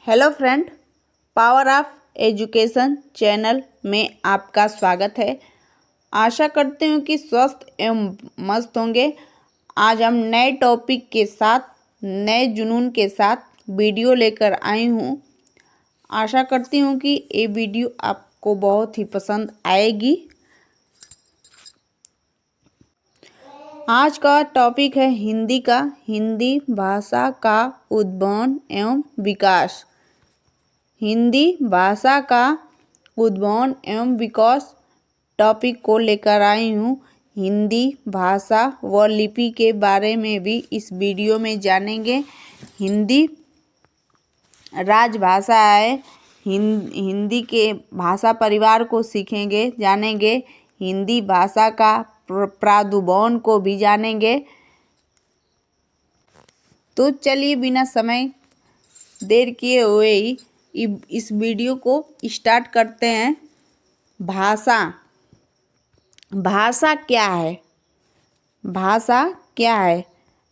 Hello friend, power of education channel में आपका स्वागत है। आशा करती हूँ कि स्वस्थ एवं मस्त होंगे। आज हम नए टॉपिक के साथ, नए जुनून के साथ वीडियो लेकर आई हूँ। आशा करती हूँ कि ये वीडियो आपको बहुत ही पसंद आएगी। आज का टॉपिक है हिंदी भाषा का उद्भव एवं विकास। हिंदी भाषा का उद्भव एवं विकास टॉपिक को लेकर आई हूँ। हिंदी भाषा व लिपि के बारे में भी इस वीडियो में जानेंगे। हिंदी राजभाषा है। हिंदी के भाषा परिवार को सीखेंगे, जानेंगे। हिंदी भाषा का प्रादुर्भाव को भी जानेंगे। तो चलिए बिना समय देर किए हुए ही इस वीडियो को स्टार्ट करते हैं। भाषा क्या है? भाषा क्या है?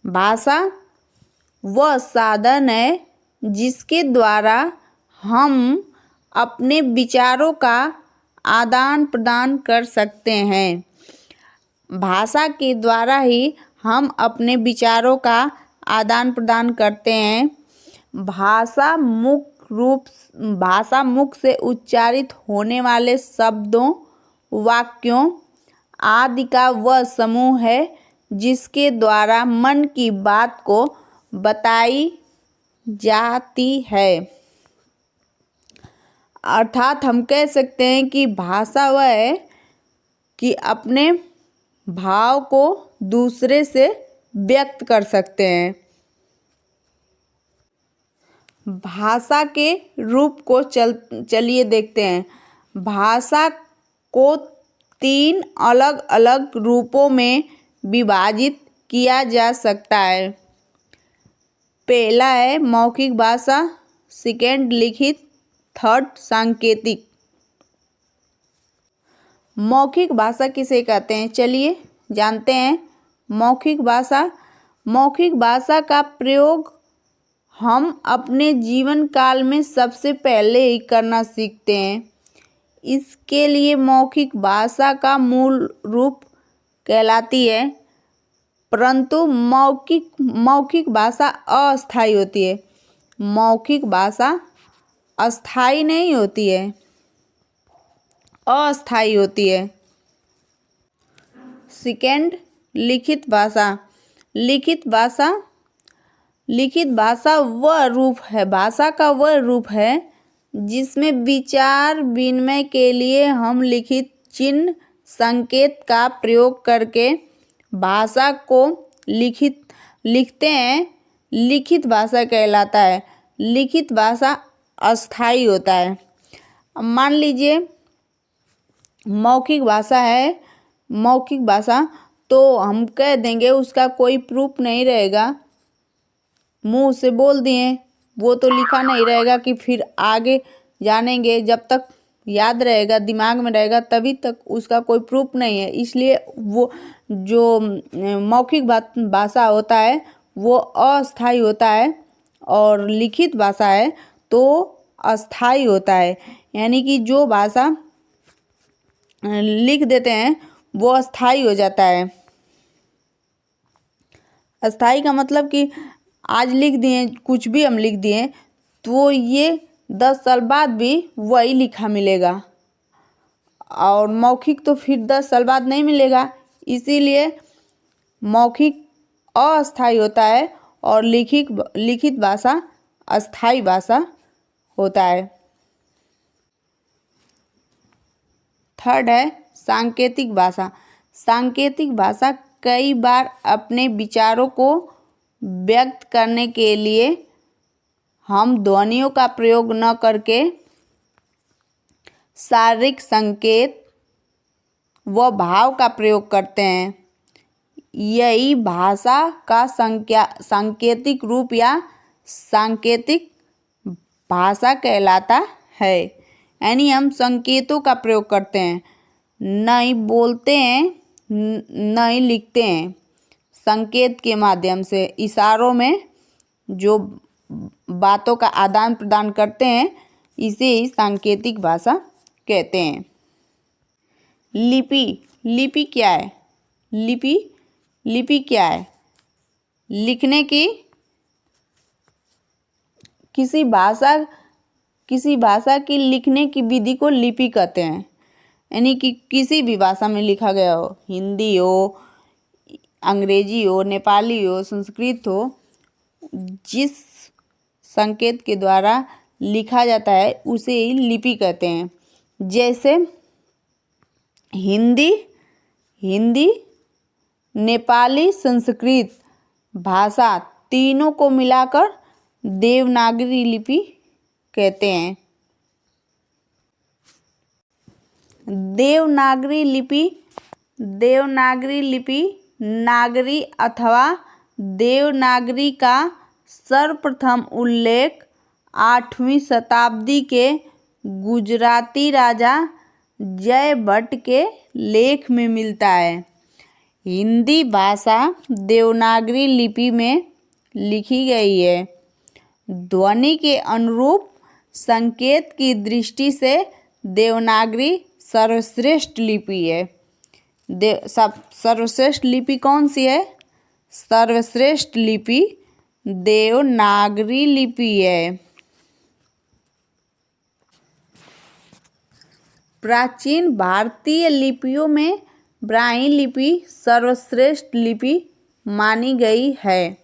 भाषा वह साधन है जिसके द्वारा हम अपने विचारों का आदान प्रदान कर सकते हैं। भाषा के द्वारा ही हम अपने विचारों का आदान प्रदान करते हैं। भाषा मुख से उच्चारित होने वाले शब्दों, वाक्यों आदि का वह समूह है जिसके द्वारा मन की बात को बताई जाती है। अर्थात हम कह सकते हैं कि भाषा वह है कि अपने भाव को दूसरे से व्यक्त कर सकते हैं। भाषा के रूप को चलिए देखते हैं। भाषा को 3 अलग अलग रूपों में विभाजित किया जा सकता है। पहला है मौखिक भाषा, सेकंड लिखित, थर्ड सांकेतिक। मौखिक भाषा किसे कहते हैं, चलिए जानते हैं। मौखिक भाषा का प्रयोग हम अपने जीवन काल में सबसे पहले ही करना सीखते हैं। इसके लिए मौखिक भाषा का मूल रूप कहलाती है। परंतु मौखिक भाषा अस्थायी होती है। मौखिक भाषा अस्थायी नहीं होती है, अस्थायी होती है। सेकंड लिखित भाषा। लिखित भाषा वह रूप है, भाषा का वह रूप है जिसमें विचार विनिमय के लिए हम लिखित चिन्ह संकेत का प्रयोग करके भाषा को लिखते हैं। लिखित भाषा कहलाता है। लिखित भाषा अस्थायी होता है। मान लीजिए मौखिक भाषा है, मौखिक भाषा तो हम कह देंगे, उसका कोई प्रूफ नहीं रहेगा, मुंह से बोल दिए, वो तो लिखा नहीं रहेगा कि फिर आगे जानेंगे। जब तक याद रहेगा, दिमाग में रहेगा, तभी तक उसका कोई प्रूफ नहीं है। इसलिए वो जो मौखिक भाषा होता है वो अस्थायी होता है और लिखित भाषा है तो अस्थायी होता है। यानी कि जो भाषा लिख देते हैं वो अस्थायी हो जाता है। अस्थायी का मतलब कि आज लिख दिए, कुछ भी हम लिख दिए तो ये 10 साल बाद भी वही लिखा मिलेगा, और मौखिक तो फिर 10 साल बाद नहीं मिलेगा। इसीलिए मौखिक अस्थायी होता है और लिखित भाषा अस्थायी भाषा होता है। थर्ड है सांकेतिक भाषा। सांकेतिक भाषा कई बार अपने विचारों को व्यक्त करने के लिए हम ध्वनियों का प्रयोग न करके शारीरिक संकेत व भाव का प्रयोग करते हैं। यही भाषा का सांकेतिक रूप या सांकेतिक भाषा कहलाता है। यानी हम संकेतों का प्रयोग करते हैं, नहीं बोलते हैं, नहीं लिखते हैं। संकेत के माध्यम से, इशारों में जो बातों का आदान प्रदान करते हैं, इसे ही सांकेतिक भाषा कहते हैं। लिपि, लिपि क्या है? लिपि क्या है? लिखने की, किसी भाषा की लिखने की विधि को लिपि कहते हैं। यानी कि किसी भी भाषा में लिखा गया हो, हिंदी हो, अंग्रेजी हो, नेपाली हो, संस्कृत हो, जिस संकेत के द्वारा लिखा जाता है उसे ही लिपि कहते हैं। जैसे हिंदी, नेपाली, संस्कृत भाषा तीनों को मिलाकर देवनागरी लिपि कहते हैं। देवनागरी लिपि नागरी अथवा देवनागरी का सर्वप्रथम उल्लेख 8वीं शताब्दी के गुजराती राजा जयभट्ट के लेख में मिलता है। हिंदी भाषा देवनागरी लिपि में लिखी गई है। ध्वनि के अनुरूप संकेत की दृष्टि से देवनागरी सर्वश्रेष्ठ लिपि है। सर्वश्रेष्ठ लिपि कौन सी है? सर्वश्रेष्ठ लिपि देवनागरी लिपि है। प्राचीन भारतीय लिपियों में ब्राह्मी लिपि सर्वश्रेष्ठ लिपि मानी गई है।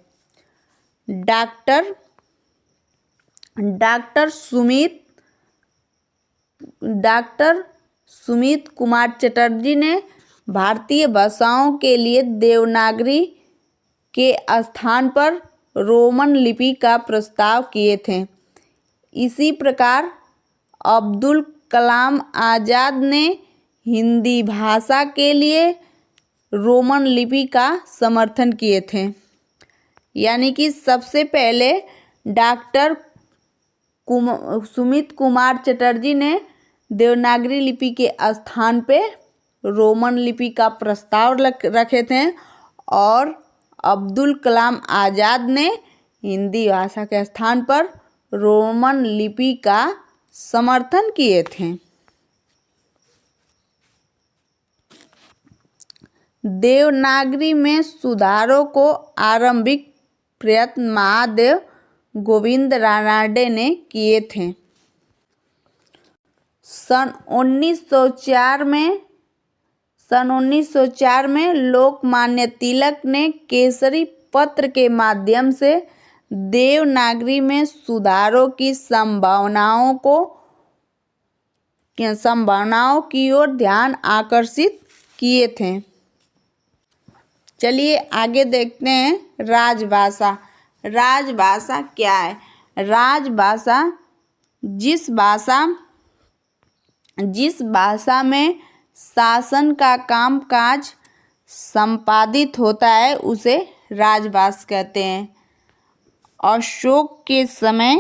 डॉक्टर सुमित कुमार चटर्जी ने भारतीय भाषाओं के लिए देवनागरी के स्थान पर रोमन लिपि का प्रस्ताव किए थे। इसी प्रकार अब्दुल कलाम आज़ाद ने हिंदी भाषा के लिए रोमन लिपि का समर्थन किए थे। यानी कि सबसे पहले डॉक्टर सुमित कुमार चटर्जी ने देवनागरी लिपि के स्थान पे रोमन लिपि का प्रस्ताव रखे थे और अब्दुल कलाम आज़ाद ने हिंदी भाषा के स्थान पर रोमन लिपि का समर्थन किए थे। देवनागरी में सुधारों को आरंभिक प्रयत्न महादेव गोविंद रानडे ने किए थे। सन 1904 में लोकमान्य तिलक ने केसरी पत्र के माध्यम से देवनागरी में सुधारों की संभावनाओं की ओर ध्यान आकर्षित किए थे। चलिए आगे देखते हैं राजभाषा। राजभाषा क्या है? राजभाषा जिस भाषा में शासन का कामकाज संपादित होता है उसे राजभाषा कहते हैं। अशोक के समय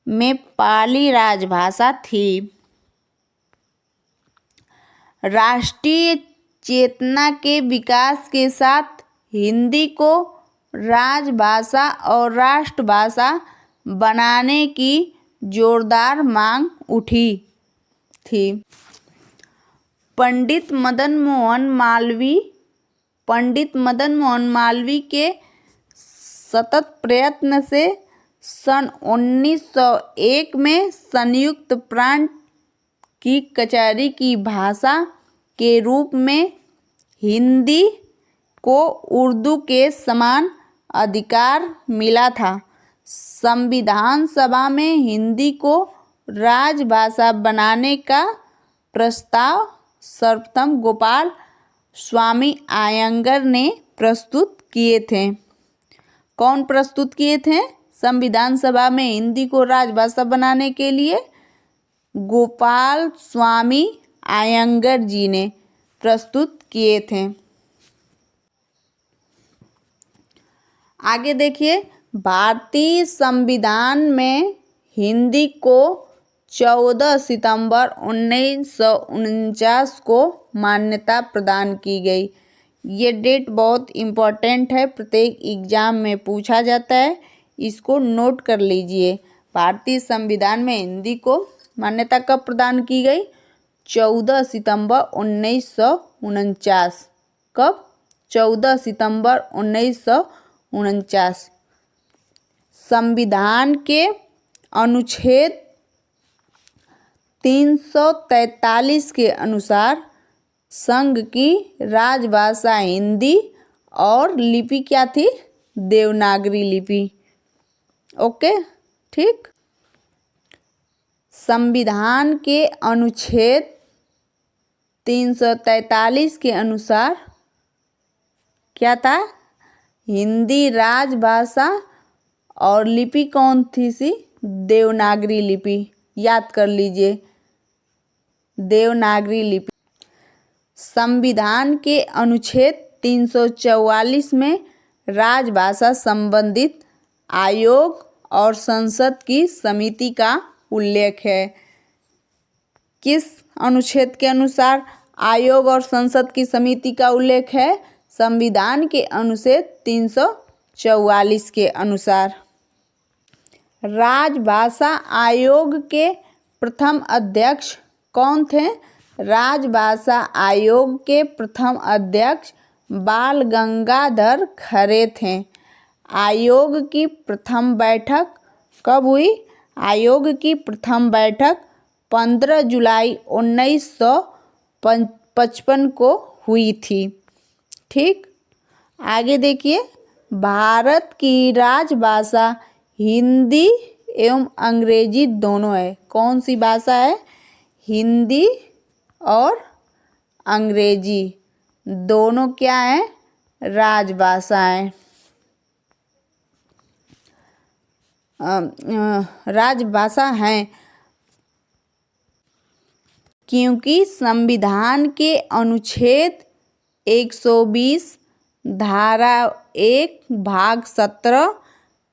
में पाली राजभाषा थी। राष्ट्रीय चेतना के विकास के साथ हिंदी को राजभाषा और राष्ट्रभाषा बनाने की जोरदार मांग उठी थी। पंडित मदन मोहन मालवीय के सतत प्रयत्न से सन 1901 में संयुक्त प्रांत की कचहरी की भाषा के रूप में हिंदी को उर्दू के समान अधिकार मिला था। संविधान सभा में हिंदी को राजभाषा बनाने का प्रस्ताव सर्वप्रथम गोपाल स्वामी अयंगर ने प्रस्तुत किए थे। कौन प्रस्तुत किए थे? संविधान सभा में हिंदी को राजभाषा बनाने के लिए गोपाल स्वामी अयंगर जी ने प्रस्तुत किए थे। आगे देखिए, भारतीय संविधान में हिंदी को 14 सितंबर 1949 को मान्यता प्रदान की गई। ये डेट बहुत इम्पोर्टेंट है, प्रत्येक एग्जाम में पूछा जाता है। इसको नोट कर लीजिए। भारतीय संविधान में हिंदी को मान्यता कब प्रदान की गई? 14 सितंबर 1949। कब? 14 सितंबर 1949। संविधान के अनुच्छेद 343 के अनुसार संघ की राजभाषा हिंदी और लिपि क्या थी? देवनागरी लिपि। ओके, ठीक। संविधान के अनुच्छेद 343 के अनुसार क्या था? हिंदी राजभाषा और लिपि कौन थी सी? देवनागरी लिपि। याद कर लीजिए, देवनागरी लिपि। संविधान के अनुच्छेद 344 में राजभाषा संबंधित आयोग और संसद की समिति का उल्लेख है। किस अनुच्छेद के अनुसार आयोग और संसद की समिति का उल्लेख है? संविधान के अनुच्छेद 344 के अनुसार। राजभाषा आयोग के प्रथम अध्यक्ष कौन थे? राजभाषा आयोग के प्रथम अध्यक्ष बाल गंगाधर खरे थे। आयोग की प्रथम बैठक कब हुई? आयोग की प्रथम बैठक 15 जुलाई 1955 को हुई थी। ठीक, आगे देखिए। भारत की राजभाषा हिंदी एवं अंग्रेजी दोनों है। कौन सी भाषा है? हिंदी और अंग्रेजी दोनों क्या है? राजभाषाएं। राजभाषा हैं क्योंकि संविधान के अनुच्छेद 120 धारा 1 भाग 17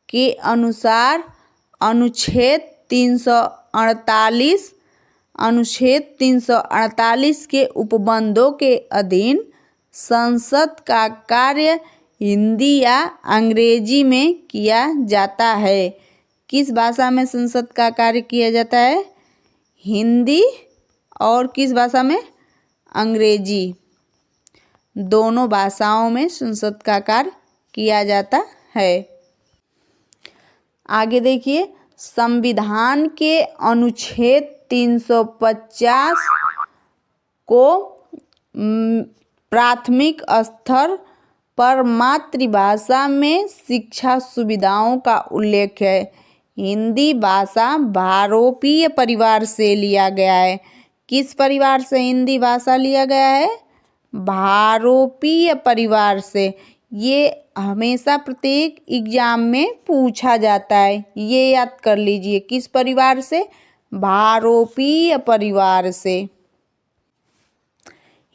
के अनुसार अनुच्छेद 348 के उपबंधों के अधीन संसद का कार्य हिंदी या अंग्रेजी में किया जाता है। किस भाषा में संसद का कार्य किया जाता है? हिंदी और किस भाषा में? अंग्रेजी। दोनों भाषाओं में संसद का कार्य किया जाता है। आगे देखिए। संविधान के अनुच्छेद 350 को प्राथमिक स्तर पर मातृभाषा में शिक्षा सुविधाओं का उल्लेख है। हिंदी भाषा भारोपीय परिवार से लिया गया है। किस परिवार से हिंदी भाषा लिया गया है? भारोपीय परिवार से। ये हमेशा प्रत्येक एग्जाम में पूछा जाता है, ये याद कर लीजिए। किस परिवार से? भारोपीय परिवार से।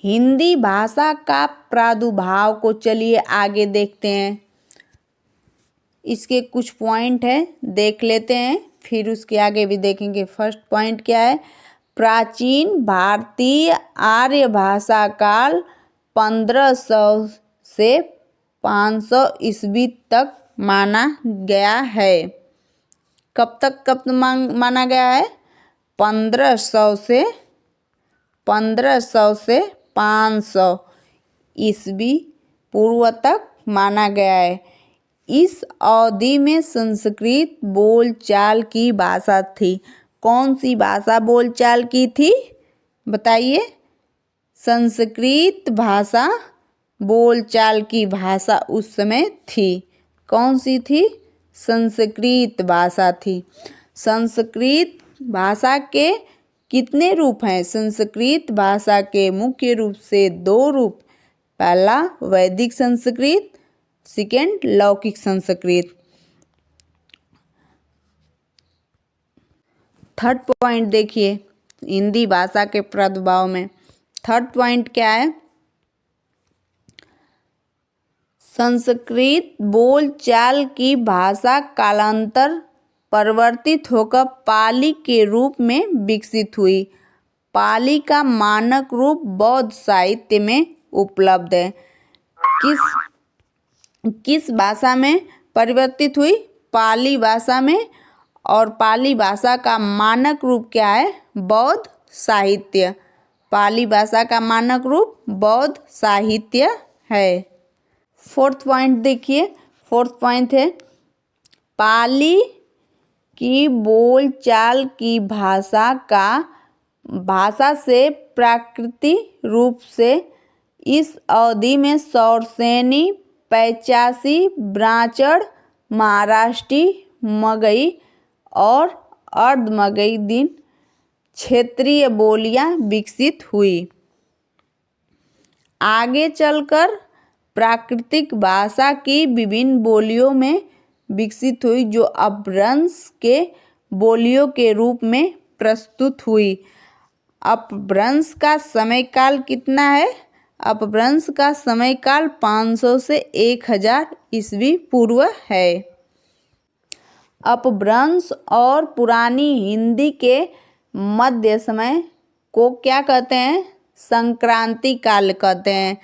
हिंदी भाषा का प्रादुर्भाव को चलिए आगे देखते हैं। इसके कुछ पॉइंट हैं, देख लेते हैं, फिर उसके आगे भी देखेंगे। फर्स्ट पॉइंट क्या है? प्राचीन भारतीय आर्य भाषा काल 1500 से 500 ईस्वी तक माना गया है। कब माना गया है? 1500 से 500 ईस्वी पूर्व तक माना गया है। इस अवधि में संस्कृत बोलचाल की भाषा थी। कौन सी भाषा बोलचाल की थी? बताइए। संस्कृत भाषा बोलचाल की भाषा उस समय थी। कौन सी थी? संस्कृत भाषा थी। संस्कृत भाषा के कितने रूप हैं? संस्कृत भाषा के मुख्य रूप से 2 रूप। पहला वैदिक संस्कृत, सेकेंड लौकिक संस्कृत। थर्ड पॉइंट देखिए हिंदी भाषा के प्रादुर्भाव में। थर्ड पॉइंट क्या है? संस्कृत बोलचाल की भाषा कालांतर परिवर्तित होकर पाली के रूप में विकसित हुई। पाली का मानक रूप बौद्ध साहित्य में उपलब्ध है। किस भाषा में परिवर्तित हुई? पाली भाषा में, और पाली भाषा का मानक रूप क्या है? बौद्ध साहित्य। पाली भाषा का मानक रूप बौद्ध साहित्य है। फोर्थ पॉइंट देखिए, फोर्थ पॉइंट है पाली की बोलचाल की भाषा से प्राकृतिक रूप से इस अवधि में सौरसेनी, पैचासी, ब्राह्मण, महाराष्ट्री, मगही और अर्ध मगही दिन क्षेत्रीय बोलियां विकसित हुई। आगे चलकर प्राकृतिक भाषा की विभिन्न बोलियों में विकसित हुई, जो अपभ्रंश के बोलियों के रूप में प्रस्तुत हुई। अपभ्रंश का समय काल कितना है? अपभ्रंश का समय काल 500 से 1000 ईस्वी पूर्व है। अपभ्रंश और पुरानी हिंदी के मध्य समय को क्या कहते हैं? संक्रांति काल कहते हैं।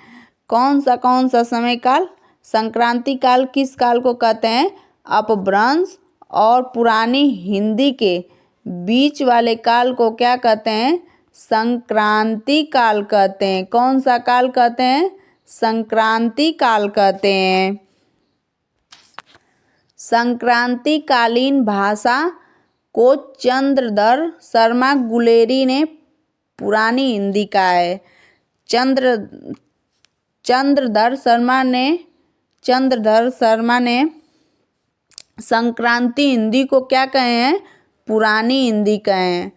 कौन सा समय काल? संक्रांति काल किस काल को कहते हैं? अपभ्रंश और पुरानी हिंदी के बीच वाले काल को क्या कहते हैं? संक्रांति काल कहते हैं। कौन सा काल कहते हैं? संक्रांति काल कहते हैं। संक्रांतिकालीन भाषा को चंद्रधर शर्मा गुलेरी ने पुरानी हिंदी कहा है। चंद्रधर शर्मा ने संक्रांति हिंदी को क्या कहे हैं? पुरानी हिंदी कहे हैं।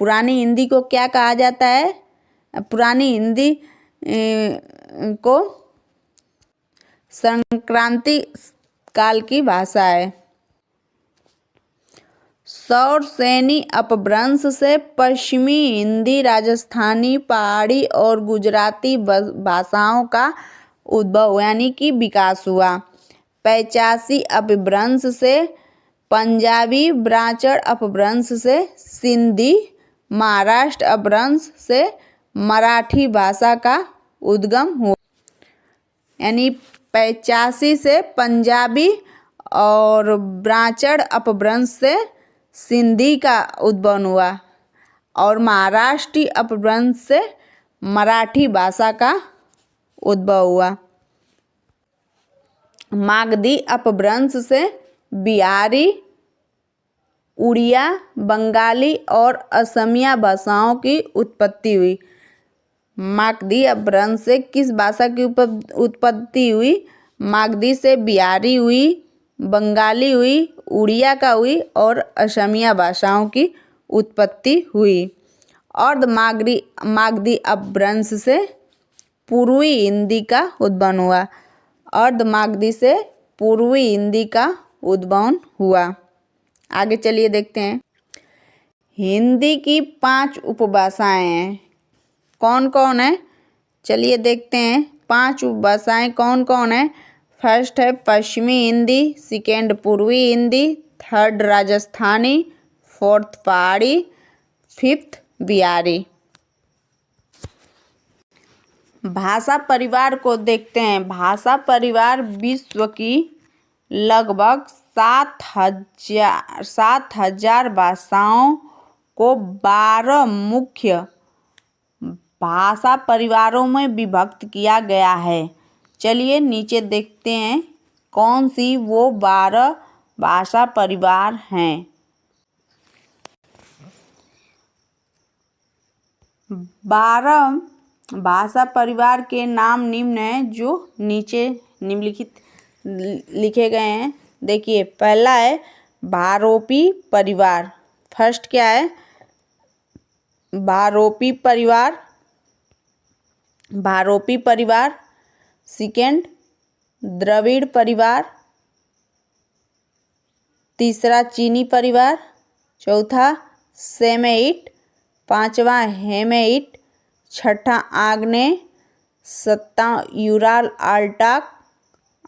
पुरानी हिंदी को क्या कहा जाता है? पुरानी हिंदी को संक्रांति काल की भाषा है। सौरसेनी अपभ्रंश से पश्चिमी हिंदी, राजस्थानी, पहाड़ी और गुजराती भाषाओं का उद्भव यानी कि विकास हुआ। पैचासी अपभ्रंश से पंजाबी, ब्राह्मण अपभ्रंश से सिंधी, महाराष्ट्र अपभ्रंश से मराठी भाषा का उद्गम हुआ। यानी 85 से पंजाबी और ब्राह्मण अपभ्रंश से सिंधी का उद्भव हुआ, और महाराष्ट्री अपभ्रंश से मराठी भाषा का उद्भव हुआ। मागधी अपभ्रंश से बिहारी, उड़िया, बंगाली और असमिया भाषाओं की उत्पत्ति हुई। मागधी अपभ्रंश से किस भाषा की उत्पत्ति हुई? मागधी से बिहारी हुई, बंगाली हुई, उड़िया का हुई और असमिया भाषाओं की उत्पत्ति हुई। अर्ध मागधी अपभ्रंश से पूर्वी हिंदी का उद्भव हुआ। अर्ध मागधी से पूर्वी हिंदी का उद्भव हुआ। आगे चलिए देखते हैं। हिंदी की 5 उपभाषाएं हैं। कौन कौन है? चलिए देखते हैं 5 उपभाषाएं कौन कौन है। फर्स्ट है पश्चिमी हिंदी, सेकेंड पूर्वी हिंदी, थर्ड राजस्थानी, फोर्थ पहाड़ी, फिफ्थ बिहारी। भाषा परिवार को देखते हैं। भाषा परिवार विश्व की लगभग 7,000 भाषाओं को 12 मुख्य भाषा परिवारों में विभक्त किया गया है। चलिए नीचे देखते हैं कौन सी वो 12 भाषा परिवार हैं। 12 भाषा परिवार के नाम निम्न हैं, जो नीचे निम्नलिखित लिखे गए हैं। देखिए, पहला है भारोपी परिवार। फर्स्ट क्या है? भारोपी परिवार। सेकेंड द्रविड़ परिवार। तीसरा चीनी परिवार। चौथा सेमेइट। पांचवा हेमेइट। छठा आग्नेय। सातवां यूराल आल्टाक।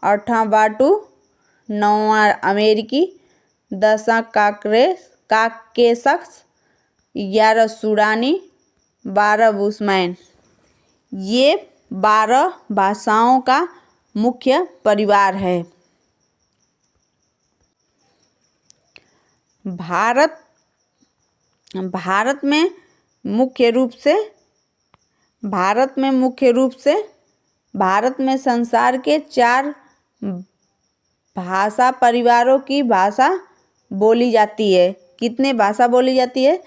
आठवां बाटू। नौवां अमेरिकी। 10वां काकेशस। 11 सूडानी। 12 बुशमैन। ये 12 भाषाओं का मुख्य परिवार है। भारत में मुख्य रूप से भारत में संसार के 4 भाषा परिवारों की भाषा बोली जाती है। कितने भाषा बोली जाती है?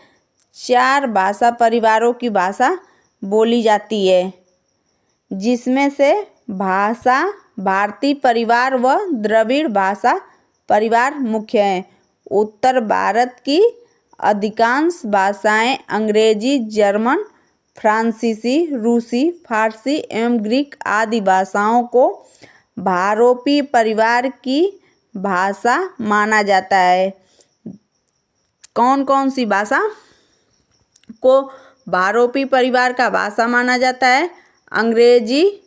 4 भाषा परिवारों की भाषा बोली जाती है, जिसमें से भाषा भारतीय परिवार व द्रविड़ भाषा परिवार मुख्य हैं। उत्तर भारत की अधिकांश भाषाएं अंग्रेजी, जर्मन, फ्रांसीसी, रूसी, फारसी एवं ग्रीक आदि भाषाओं को भारोपी परिवार की भाषा माना जाता है। कौन कौन सी भाषा को भारोपी परिवार का भाषा माना जाता है? अंग्रेजी,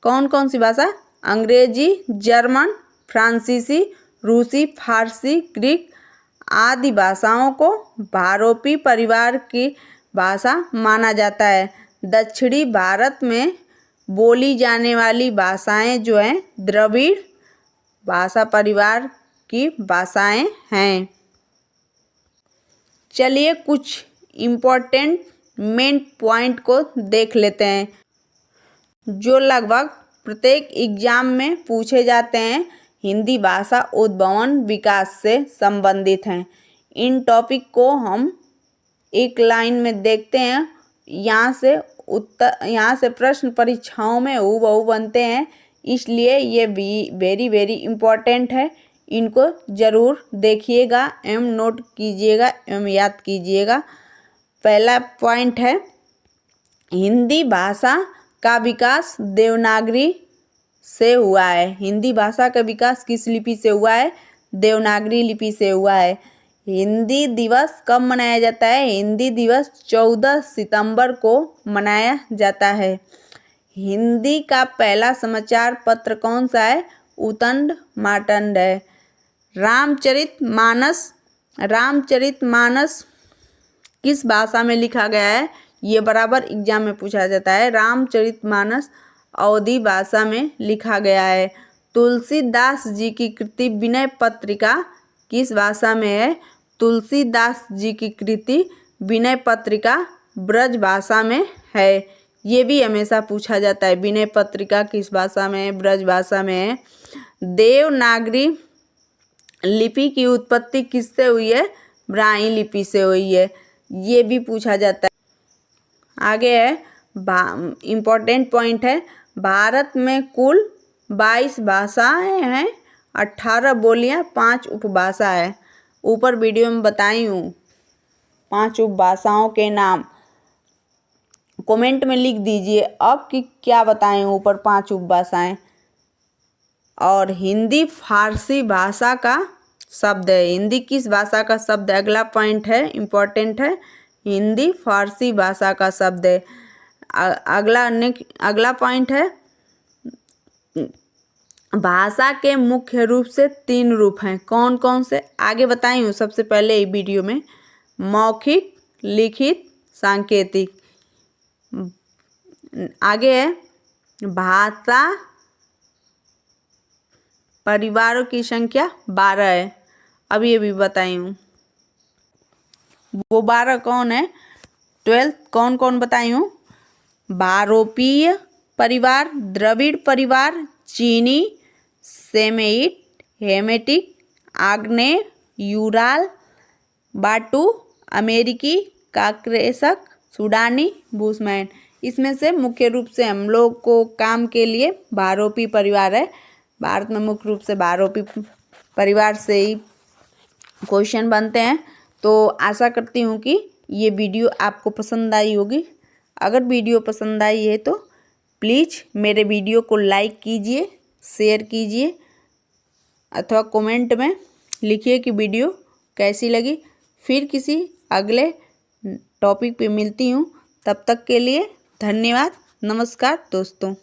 कौन कौन सी भाषा? अंग्रेजी, जर्मन, फ्रांसीसी, रूसी, फारसी, ग्रीक आदि भाषाओं को भारोपी परिवार की भाषा माना जाता है। दक्षिणी भारत में बोली जाने वाली भाषाएं जो हैं द्रविड़ भाषा परिवार की भाषाएं हैं। चलिए कुछ इम्पोर्टेंट मेन पॉइंट को देख लेते हैं जो लगभग प्रत्येक एग्जाम में पूछे जाते हैं, हिंदी भाषा उद्भवन विकास से संबंधित हैं। इन टॉपिक को हम एक लाइन में देखते हैं। यहाँ से प्रश्न परीक्षाओं में हूबहू बनते हैं, इसलिए ये भी वेरी इम्पोर्टेंट है। इनको ज़रूर देखिएगा एवं नोट कीजिएगा एवं याद कीजिएगा। पहला पॉइंट है, हिंदी भाषा का विकास देवनागरी से हुआ है। हिंदी भाषा का विकास किस लिपि से हुआ है? देवनागरी लिपि से हुआ है। हिंदी दिवस कब मनाया जाता है? हिंदी दिवस 14 सितंबर को मनाया जाता है। हिंदी का पहला समाचार पत्र कौन सा है? उतंड मार्तंड है। रामचरितमानस किस भाषा में लिखा गया है? ये बराबर एग्जाम में पूछा जाता है। रामचरितमानस अवधी भाषा में लिखा गया है। तुलसीदास जी की कृति विनय पत्रिका किस भाषा में है? तुलसीदास जी की कृति विनय पत्रिका ब्रज भाषा में है। ये भी हमेशा पूछा जाता है, विनय पत्रिका किस भाषा में है? ब्रज भाषा में है। देवनागरी लिपि की उत्पत्ति किससे हुई है? ब्राह्मी लिपि से हुई है। ये भी पूछा जाता है। आगे है इम्पोर्टेंट पॉइंट है, भारत में कुल 22 भाषाएं हैं, 18 बोलियां, 5 उपभाषा है। ऊपर वीडियो में बताई हूँ 5 उपभाषाओं के नाम। कमेंट में लिख दीजिए अब कि क्या बताएं ऊपर 5 उपभाषाएं। और हिंदी फारसी भाषा का शब्द है। हिंदी किस भाषा का शब्द है? अगला पॉइंट है, इम्पोर्टेंट है, हिंदी फारसी भाषा का शब्द है। अगला पॉइंट है, भाषा के मुख्य रूप से 3 रूप हैं। कौन कौन से? आगे बताई हूँ सबसे पहले ही वीडियो में, मौखिक, लिखित, सांकेतिक। आगे है, भाषा परिवारों की संख्या 12 है। अब ये भी बताई हूँ। वो 12 कौन है? 12 कौन कौन बताई हूँ? भारोपीय परिवार, द्रविड़ परिवार, चीनी, सेमेइट, हेमेटिक, आग्नेय, यूराल, बाटू, अमेरिकी, काक्रेसक, सूडानी, बुशमैन। इसमें से मुख्य रूप से हम लोग को काम के लिए भारोपी परिवार है। भारत में मुख्य रूप से भारोपी परिवार से ही क्वेश्चन बनते हैं। तो आशा करती हूँ कि ये वीडियो आपको पसंद आई होगी। अगर वीडियो पसंद आई है तो प्लीज़ मेरे वीडियो को लाइक कीजिए, शेयर कीजिए अथवा कमेंट में लिखिए कि वीडियो कैसी लगी। फिर किसी अगले टॉपिक पे मिलती हूँ। तब तक के लिए धन्यवाद। नमस्कार दोस्तों।